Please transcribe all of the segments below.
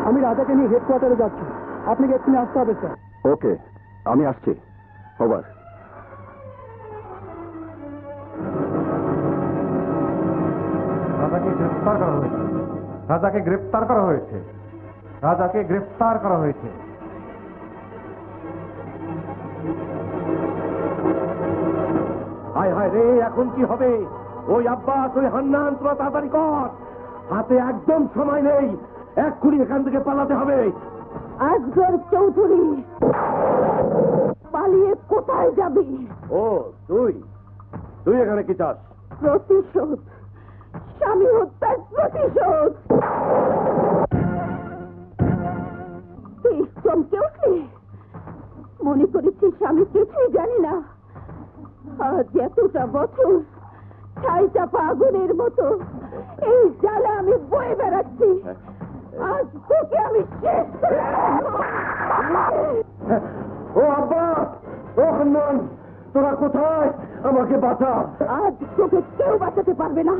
আমি রাজাকে নিয়ে হেডকোয়ার্টারে যাচ্ছি, আপনাকে এক্ষুনি আসতে হবে স্যার। ওকে, আমি আসছি। ওভার। রাজাকে গ্রেফতার করা হয়েছে, রাজাকে গ্রেফতার করা হয়েছে, রাজাকে গ্রেফতার করা হয়েছে। হায় হায় রে, এখন কি হবে? ওই আব্বাস, ওই হান্নান, তোরা তাড়াতাড়ি কর, হাতে একদম সময় নেই, এক্ষুনি এখান থেকে পালাতে হবে। আসগর চৌধুরী, পালিয়ে কোথায় যাবি? ও তুই তুই এখানে কি চাস? প্রতিশোধ, স্বামী হত্যার প্রতিশোধ। তুই চমকে উঠলি? মনে করেছিস আমি কিছুই জানি না? আজ এতটা বছর ছাই চাপা আগুনের মতো এই জ্বালা আমি বয়ে বেড়াচ্ছি। আজ তোকে আমি শেষ করে দেব। ও আব্বাস, ও হান্নান, তোরা কোথায়? আমাকে বাঁচা। আজ তোকে কেউ বাঁচাতে পারবে না।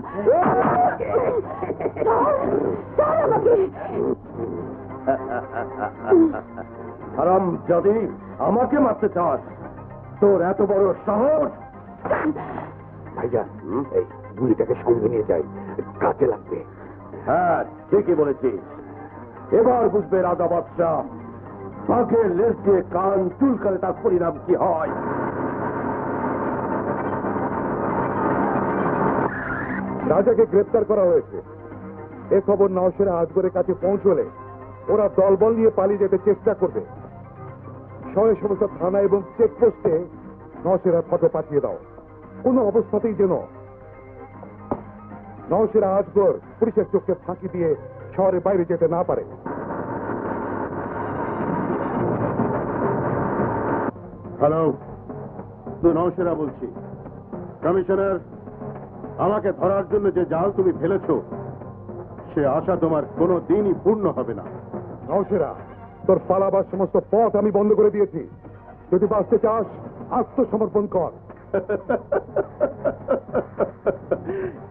ছাড় আমাকে। হারাম যদি আমাকে মারতে চাস, তোর এত বড় সাহস? ভাইজান, এই গুলিটাকে সঙ্গে নিয়ে যাই, কাজে লাগবে। হ্যাঁ, ঠিকই বলেছিস। এবার বুঝবে রাজা বাদশাহ বাঘের লেজ দিয়ে কান চুলকালে তার পরিণাম কি হয়। রাজাকে গ্রেফতার করা হয়েছে, এ খবর নওশেরা আজগরের কাছে পৌঁছলে ওরা দলবল নিয়ে পালিয়ে যেতে চেষ্টা করবে। সমস্ত থানা এবং চেকপোস্টে নওশেরা ফটো পাঠিয়ে দাও। কোনো অবস্থাতেই যেন নওশেরা আজগর পুলিশের চোখে ফাঁকি দিয়ে শহরের বাইরে যেতে না পারে। হ্যালো, তুই নওশেরা বলছি। কমিশনার, আমাকে ধরার জন্য যে জাল তুমি ফেলেছো, সে আশা তোমার কোনো দিনই পূর্ণ হবে না। নওশেরা, তোর পালাবার সমস্ত পথ আমি বন্ধ করে দিয়েছি। যদি বাঁচতে চাস, আত্মসমর্পণ কর।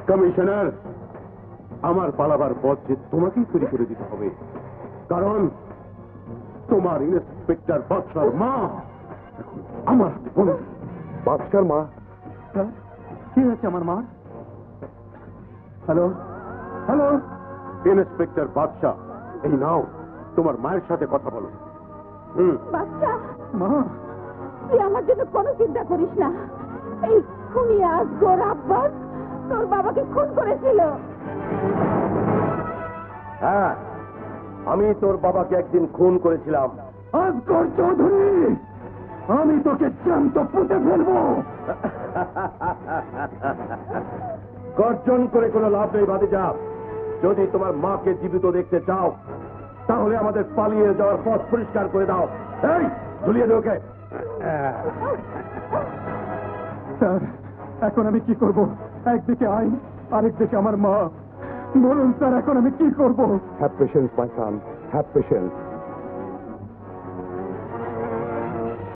কমিশনার, আমার পালাবার পথ যে তোমাকেই তৈরি করে দিতে হবে, কারণ তোমার ইন্সপেক্টর বাদশার মা এখন আমার হাতে বন্দী। বাদশার মা? কি হয়েছে আমার মা? হ্যালো হ্যালো, ইন্সপেক্টর বাদশাহ, এই নাও, তোমার মায়ের সাথে কথা বলো। বাচ্চা, মা, তুই আমার জন্য কোনো চিন্তা করিস না। এই খুনি আসগর আব্বাস তোর বাবাকে খুন করেছিল। হ্যাঁ, আমি তোর বাবাকে একদিন খুন করেছিলাম। আসগর চৌধুরী, আমি তোকে জ্যান্ত পুঁতে ফেলবো। গর্জন করে কোনো লাভ নেই ভাতিজা। যদি তোমার মাকে জীবিত দেখতে চাও, তাহলে আমাদের পালিয়ে যাওয়ার পথ পরিষ্কার করে দাও। এই, ঝুলিয়ে দে ওকে। স্যার, এখন আমি কি করব? একদিকে আইন, আরেকদিকে আমার মা। বলুন স্যার, এখন আমি কি করব? Have patience my Son, have patience.